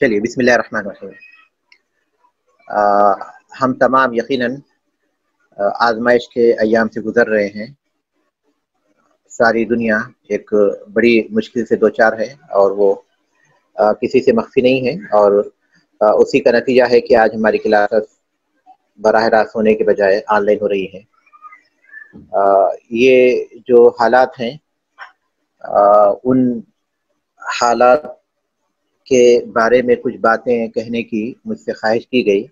چلیے بسم اللہ الرحمن الرحیم۔ ہم تمام یقیناً آزمائش کے ایام سے گزر رہے ہیں۔ ساری دنیا ایک بڑی مشکل سے دوچار ہے اور وہ کسی سے مخفی نہیں ہے، اور اسی کا نتیجہ ہے کہ آج ہماری کلاسز براہ راست ہونے کے بجائے آن لائن ہو رہی ہیں۔ یہ جو حالات ہیں ان حالات کے بارے میں کچھ باتیں کہنے کی مجھ سے خواہش کی گئی،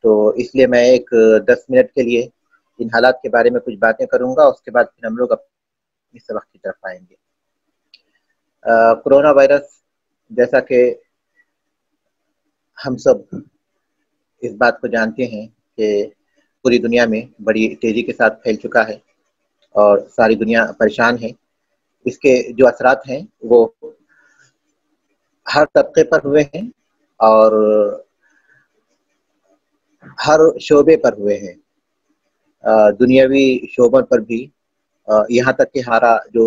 تو اس لیے میں ایک 10 منٹ کے لیے ان حالات کے بارے میں کچھ باتیں کروں گا، اس کے بعد پھر ہم لوگ اپنی سبق کی طرف آئیں گے۔ کرونا وائرس جیسا کہ ہم سب اس بات کو جانتے ہیں کہ پوری دنیا میں بڑی تیزی کے ساتھ پھیل چکا ہے اور ساری دنیا پریشان ہے۔ اس کے جو اثرات ہیں وہ ہر طبقے پر ہوئے ہیں اور ہر شعبے پر ہوئے ہیں، دنیاوی شعبوں پر بھی، یہاں تک کہ ہمارا جو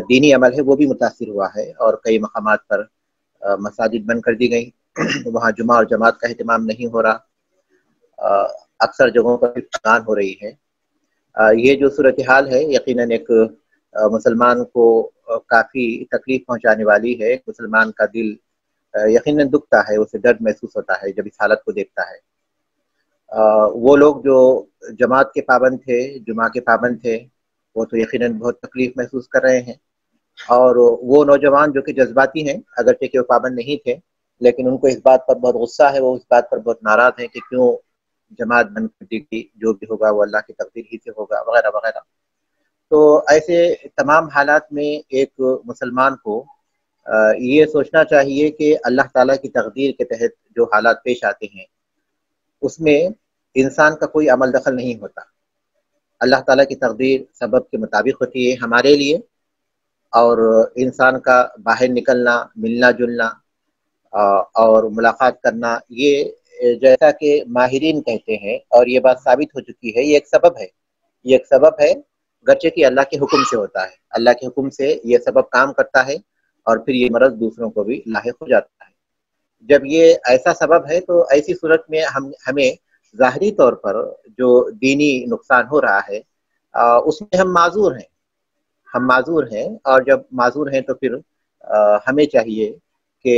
دینی عمل ہے وہ بھی متاثر ہوا ہے، اور کئی مقامات پر مساجد بند کر دی گئی، وہاں جمعہ اور جماعت کا اہتمام نہیں ہو رہا، اکثر جگہوں پر پھٹان ہو رہی ہے۔ یہ جو صورتحال ہے یقیناً ایک مسلمان کو کافی تکلیف پہنچانے والی ہے۔ مسلمان کا دل یقیناً دکھتا ہے، اسے درد محسوس ہوتا ہے جب اس حالت کو دیکھتا ہے۔ وہ لوگ جو جماعت کے پابند تھے، جمعہ کے پابند تھے، وہ تو یقیناً بہت تکلیف محسوس کر رہے ہیں، اور وہ نوجوان جو کہ جذباتی ہیں، اگرچہ کہ وہ پابند نہیں تھے لیکن ان کو اس بات پر بہت غصہ ہے، وہ اس بات پر بہت ناراض ہیں کہ کیوں جماعت بند کر دی گئی، جو بھی ہوگا وہ اللہ کی تقدیر ہی سے ہوگا، وغیرہ وغیرہ۔ تو ایسے تمام حالات میں ایک مسلمان کو یہ سوچنا چاہیے کہ اللہ تعالیٰ کی تقدیر کے تحت جو حالات پیش آتے ہیں اس میں انسان کا کوئی عمل دخل نہیں ہوتا۔ اللہ تعالیٰ کی تقدیر سبب کے مطابق ہوتی ہے ہمارے لیے، اور انسان کا باہر نکلنا، ملنا جلنا اور ملاقات کرنا، یہ جیسا کہ ماہرین کہتے ہیں اور یہ بات ثابت ہو چکی ہے، یہ ایک سبب ہے، یہ ایک سبب ہے، گرچہ کہ اللہ کے حکم سے ہوتا ہے۔ اللہ کے حکم سے یہ سبب کام کرتا ہے اور پھر یہ مرض دوسروں کو بھی لاحق ہو جاتا ہے۔ جب یہ ایسا سبب ہے تو ایسی صورت میں ہمیں ظاہری طور پر جو دینی نقصان ہو رہا ہے اس میں ہم معذور ہیں، ہم معذور ہیں، اور جب معذور ہیں تو پھر ہمیں چاہیے کہ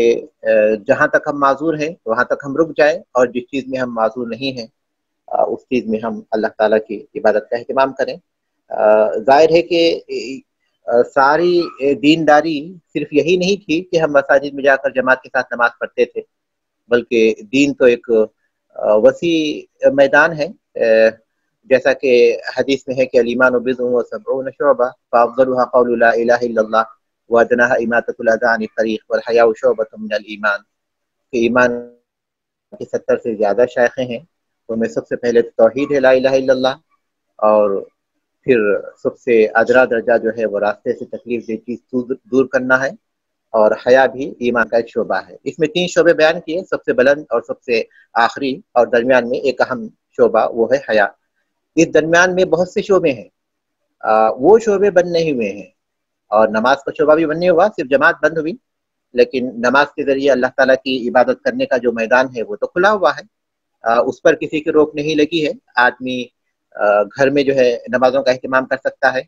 جہاں تک ہم معذور ہیں وہاں تک ہم رک جائیں، اور جس چیز میں ہم معذور نہیں ہیں اس چیز میں ہم اللہ تعالیٰ کی عبادت کا اہتمام کریں۔ ظاہر ہے کہ ساری دینداری صرف یہی نہیں تھی کہ ہم مساجد میں جا کر جماعت کے ساتھ نماز پڑھتے تھے، بلکہ دین تو ایک وسیع میدان ہے، جیسا کہ حدیث میں ہے کہ الایمان بضع وسبعون شعبہ فافضلها قول لا الہ الا اللہ وادناها اماطۃ الاذى عن الطریق والحیاء شعبۃ من الایمان، کہ ایمان کے 70 سے زیادہ شاخیں ہیں، ان میں سب سے پہلے توحید ہے، لا الہ الا اللہ، اور پھر سب سے ادنا درجہ جو ہے وہ راستے سے تکلیف دہ چیز دور کرنا ہے، اور حیا بھی ایمان کا ایک شعبہ ہے۔ اس میں 3 شعبے بیان کیے، سب سے بلند اور سب سے آخری اور درمیان میں ایک اہم شعبہ وہ ہے حیا۔ اس درمیان میں بہت سے شعبے ہیں، وہ شعبے بند نہیں ہوئے ہیں، اور نماز کا شعبہ بھی بند نہیں ہوا، صرف جماعت بند ہوئی، لیکن نماز کے ذریعے اللہ تعالیٰ کی عبادت کرنے کا جو میدان ہے وہ تو کھلا ہوا ہے، اس پر کسی کی روک نہیں لگی ہے۔ آدمی گھر میں جو ہے نمازوں کا اہتمام کر سکتا ہے،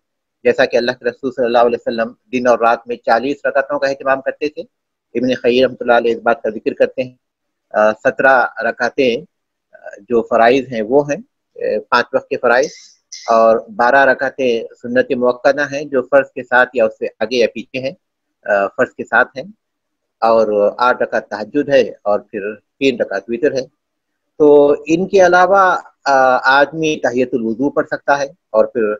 جیسا کہ اللہ کے رسول صلی اللہ علیہ وسلم دن اور رات میں 40 رکعتوں کا اہتمام کرتے تھے۔ ابن قیم رحمۃ اللہ علیہ اس بات کا ذکر کرتے ہیں۔ 17 رکعتیں جو فرائض ہیں وہ ہیں 5 وقت کے فرائض، اور 12 رکعتیں سنت موقدہ ہیں جو فرض کے ساتھ یا اس سے آگے یا پیچھے ہیں، فرض کے ساتھ ہیں، اور 8 رکعت تہجد ہے، اور پھر 3 رکعت وتر ہے۔ تو ان کے علاوہ آدمی تحیۃ الوضو پڑھ سکتا ہے، اور پھر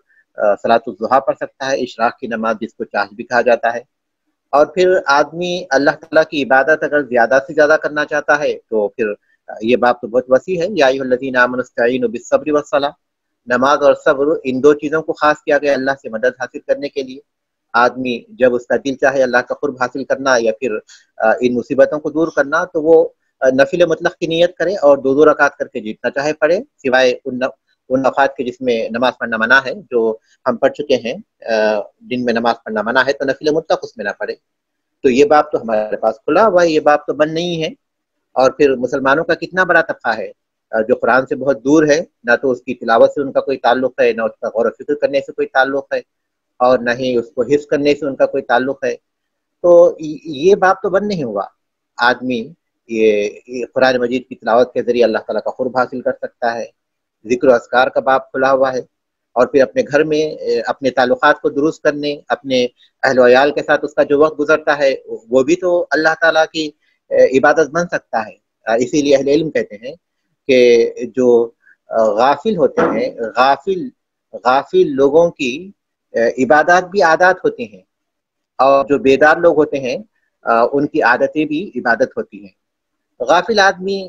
صلاۃ الضحیٰ پڑھ سکتا ہے، اشراق کی نماز جس کو چاش بھی کہا جاتا ہے، اور پھر آدمی اللہ تعالیٰ کی عبادت اگر زیادہ سے زیادہ کرنا چاہتا ہے تو پھر یہ بات تو بہت وسیع ہے، یا ایھا الذین آمنوا استعینوا بالصبر والصلاۃ، نماز اور صبر ان 2 چیزوں کو خاص کیا گیا اللہ سے مدد حاصل کرنے کے لیے۔ آدمی جب اس کا دل چاہے اللہ کا قرب حاصل کرنا یا پھر ان مصیبتوں کو دور کرنا تو وہ نفل مطلق کی نیت کرے اور 2 رکعت کر کے جتنا چاہے پڑھے، سوائے ان اوقات کے جس میں نماز پڑھنا منع ہے، جو ہم پڑھ چکے ہیں، جن میں نماز پڑھنا منع ہے تو نفل مطلق اس میں نہ پڑھے۔ تو یہ باب تو ہمارے پاس کھلا ہوا ہے، یہ باب تو بند نہیں ہے۔ اور پھر مسلمانوں کا کتنا بڑا طبقہ ہے جو قرآن سے بہت دور ہے، نہ تو اس کی تلاوت سے ان کا کوئی تعلق ہے، نہ اس کا غور و فکر کرنے سے کوئی تعلق ہے، اور نہ ہی اس کو حفظ کرنے سے ان کا کوئی تعلق ہے۔ تو یہ باب تو بند نہیں ہوا۔ آدمی یہ قرآن مجید کی تلاوت کے ذریعے اللہ تعالیٰ کا قرب حاصل کر سکتا ہے، ذکر و اذکار کا باب کھلا ہوا ہے، اور پھر اپنے گھر میں اپنے تعلقات کو درست کرنے، اپنے اہل و عیال کے ساتھ اس کا جو وقت گزرتا ہے وہ بھی تو اللہ تعالیٰ کی عبادت بن سکتا ہے۔ اسی لیے اہل علم کہتے ہیں کہ جو غافل ہوتے ہیں، غافل لوگوں کی عبادات بھی عادات ہوتی ہیں، اور جو بیدار لوگ ہوتے ہیں ان کی عادتیں بھی عبادت ہوتی ہیں۔ غافل آدمی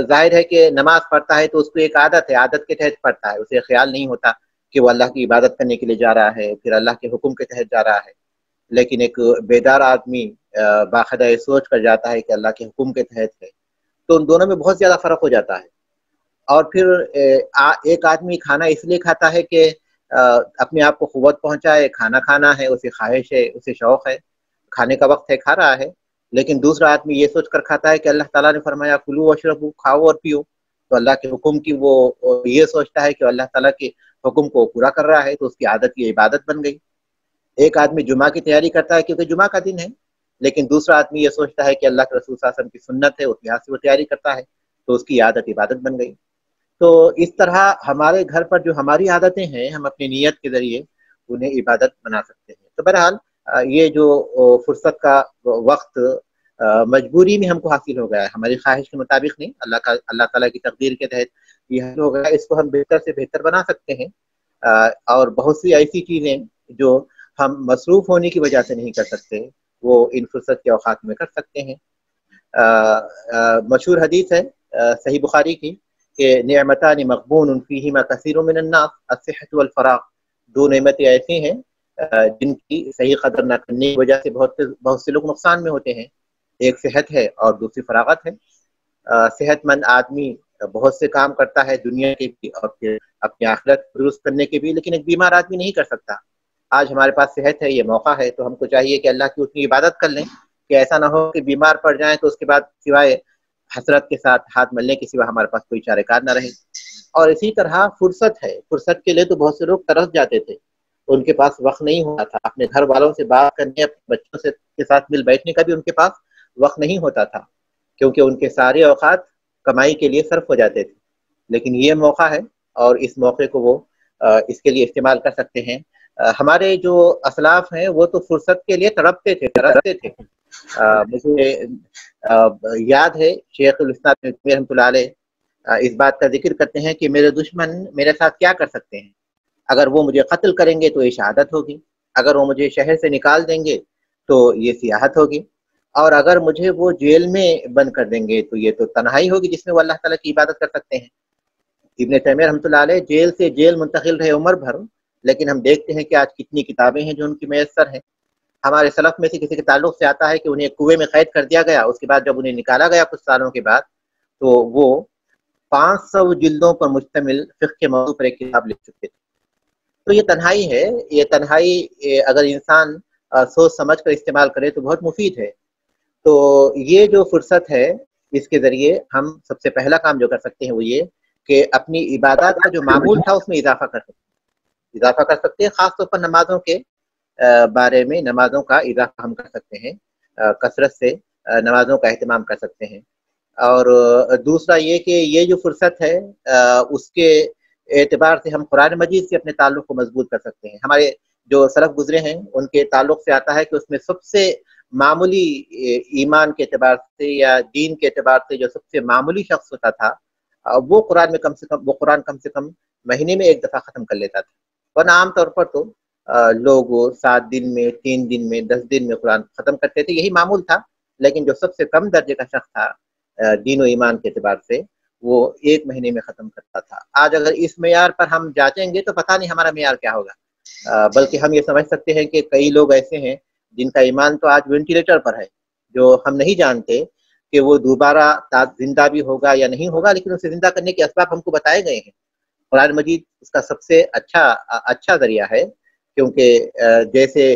ظاہر ہے کہ نماز پڑھتا ہے تو اس کو ایک عادت ہے، عادت کے تحت پڑھتا ہے، اسے خیال نہیں ہوتا کہ وہ اللہ کی عبادت کرنے کے لیے جا رہا ہے، پھر اللہ کے حکم کے تحت جا رہا ہے۔ لیکن ایک بیدار آدمی باقاعدہ یہ سوچ کر جاتا ہے کہ اللہ کے حکم کے تحت ہے، تو ان دونوں میں بہت زیادہ فرق ہو جاتا ہے۔ اور پھر ایک آدمی کھانا اس لیے کھاتا ہے کہ اپنے آپ کو قوت پہنچائے، کھانا کھانا ہے، اسے خواہش ہے، اسے شوق ہے، کھانے کا وقت ہے، کھا رہا ہے۔ لیکن دوسرا آدمی یہ سوچ کر کھاتا ہے کہ اللہ تعالیٰ نے فرمایا کلو واشربو، کھاؤ اور پیو، تو اللہ کے حکم کی وہ یہ سوچتا ہے کہ اللہ تعالیٰ کے حکم کو پورا کر رہا ہے، تو اس کی عادت یہ عبادت بن گئی۔ ایک آدمی جمعہ کی تیاری کرتا ہے کیونکہ جمعہ کا دن ہے، لیکن دوسرا آدمی یہ سوچتا ہے کہ اللہ کے رسول صلی اللہ علیہ وسلم کی سنت ہے، اس لحاظ سے وہ تیاری کرتا ہے، تو اس کی عادت عبادت بن گئی۔ تو اس طرح ہمارے گھر پر جو ہماری عادتیں ہیں، ہم اپنی نیت کے ذریعے انہیں عبادت بنا سکتے ہیں۔ تو بہرحال یہ جو فرصت کا وقت مجبوری میں ہم کو حاصل ہو گیا ہے، ہماری خواہش کے مطابق نہیں، اللہ تعالیٰ کی تقدیر کے تحت یہ حاصل ہو گیا ہے۔ اس کو ہم بہتر سے بہتر بنا سکتے ہیں، اور بہت سی ایسی چیزیں جو ہم مصروف ہونے کی وجہ سے نہیں کر سکتے، وہ ان فرصت کے اوقات میں کر سکتے ہیں۔ مشہور حدیث ہے صحیح بخاری کی کہ نعمتان مغبون فیہما کثیر من الناس الصحۃ والفراغ، دو نعمتیں ایسی ہیں جن کی صحیح قدر نہ کرنے کی وجہ سے بہت سے لوگ نقصان میں ہوتے ہیں۔ ایک صحت ہے اور دوسری فراغت ہے۔ صحت مند آدمی بہت سے کام کرتا ہے دنیا کے بھی اور پھر اپنی آخرت درست کرنے کے بھی، لیکن ایک بیمار آدمی نہیں کر سکتا۔ آج ہمارے پاس صحت ہے، یہ موقع ہے، تو ہم کو چاہیے کہ اللہ کی اتنی عبادت کر لیں کہ ایسا نہ ہو کہ بیمار پڑ جائیں تو اس کے بعد سوائے حسرت کے ساتھ ہاتھ ملنے کے سوا ہمارے پاس کوئی چارہ کار نہ رہے۔ اور اسی طرح فرصت ہے، فرصت کے لیے تو بہت سے لوگ ترس جاتے تھے، ان کے پاس وقت نہیں ہوتا تھا، اپنے گھر والوں سے بات کرنے، اپنے بچوں سے کے ساتھ مل بیٹھنے کا بھی ان کے پاس وقت نہیں ہوتا تھا، کیونکہ ان کے سارے اوقات کمائی کے لیے صرف ہو جاتے تھے۔ لیکن یہ موقع ہے، اور اس موقع کو وہ اس کے لیے استعمال کر سکتے ہیں۔ ہمارے جو اسلاف ہیں وہ تو فرصت کے لیے تڑپتے تھے، ترستے تھے۔ مجھے یاد ہے شیخ الاسلام رحمۃ اللہ علیہ اس بات کا ذکر کرتے ہیں کہ میرے دشمن میرے ساتھ کیا کر سکتے ہیں، اگر وہ مجھے قتل کریں گے تو یہ شہادت ہوگی، اگر وہ مجھے شہر سے نکال دیں گے تو یہ سیاحت ہوگی، اور اگر مجھے وہ جیل میں بند کر دیں گے تو یہ تو تنہائی ہوگی جس میں وہ اللہ تعالیٰ کی عبادت کر سکتے ہیں۔ ابن تیمیہ رحمۃ اللہ علیہ جیل سے جیل منتقل رہے عمر بھر، لیکن ہم دیکھتے ہیں کہ آج کتنی کتابیں ہیں جو ان کی میسر ہیں۔ ہمارے سلف میں سے کسی کے تعلق سے آتا ہے کہ انہیں کنویں میں قید کر دیا گیا، اس کے بعد جب انہیں نکالا گیا کچھ سالوں کے بعد، تو وہ 500 جلدوں پر مشتمل فقہ کے موضوع پر ایک کتاب لکھ چکے تھے۔ تو یہ تنہائی ہے، یہ تنہائی اگر انسان سوچ سمجھ کر استعمال کرے تو بہت مفید ہے۔ تو یہ جو فرصت ہے، اس کے ذریعے ہم سب سے پہلا کام جو کر سکتے ہیں وہ یہ کہ اپنی عبادات کا جو معمول تھا اس میں اضافہ کر سکتے ہیں، خاص طور پر نمازوں کے بارے میں نمازوں کا اضافہ ہم کر سکتے ہیں، کثرت سے نمازوں کا اہتمام کر سکتے ہیں۔ اور دوسرا یہ کہ یہ جو فرصت ہے اس کے اعتبار سے ہم قرآن مجید سے اپنے تعلق کو مضبوط کر سکتے ہیں۔ ہمارے جو سلف گزرے ہیں ان کے تعلق سے آتا ہے کہ اس میں سب سے معمولی ایمان کے اعتبار سے یا دین کے اعتبار سے جو سب سے معمولی شخص ہوتا تھا وہ قرآن کم سے کم مہینے میں ایک دفعہ ختم کر لیتا تھا، ورنہ عام طور پر تو لوگ 7 دن میں، 3 دن میں، 10 دن میں قرآن ختم کرتے تھے، یہی معمول تھا۔ لیکن جو سب سے کم درجے کا شخص تھا دین و ایمان کے اعتبار سے وہ 1 مہینے میں ختم کرتا تھا۔ آج اگر اس معیار پر ہم جانچیں گے تو پتہ نہیں ہمارا معیار کیا ہوگا، بلکہ ہم یہ سمجھ سکتے ہیں کہ کئی لوگ ایسے ہیں جن کا ایمان تو آج وینٹیلیٹر پر ہے، جو ہم نہیں جانتے کہ وہ دوبارہ زندہ بھی ہوگا یا نہیں ہوگا، لیکن اسے زندہ کرنے کے اسباب ہم کو بتائے گئے ہیں۔ قرآن مجید اس کا سب سے اچھا ذریعہ ہے، کیونکہ جیسے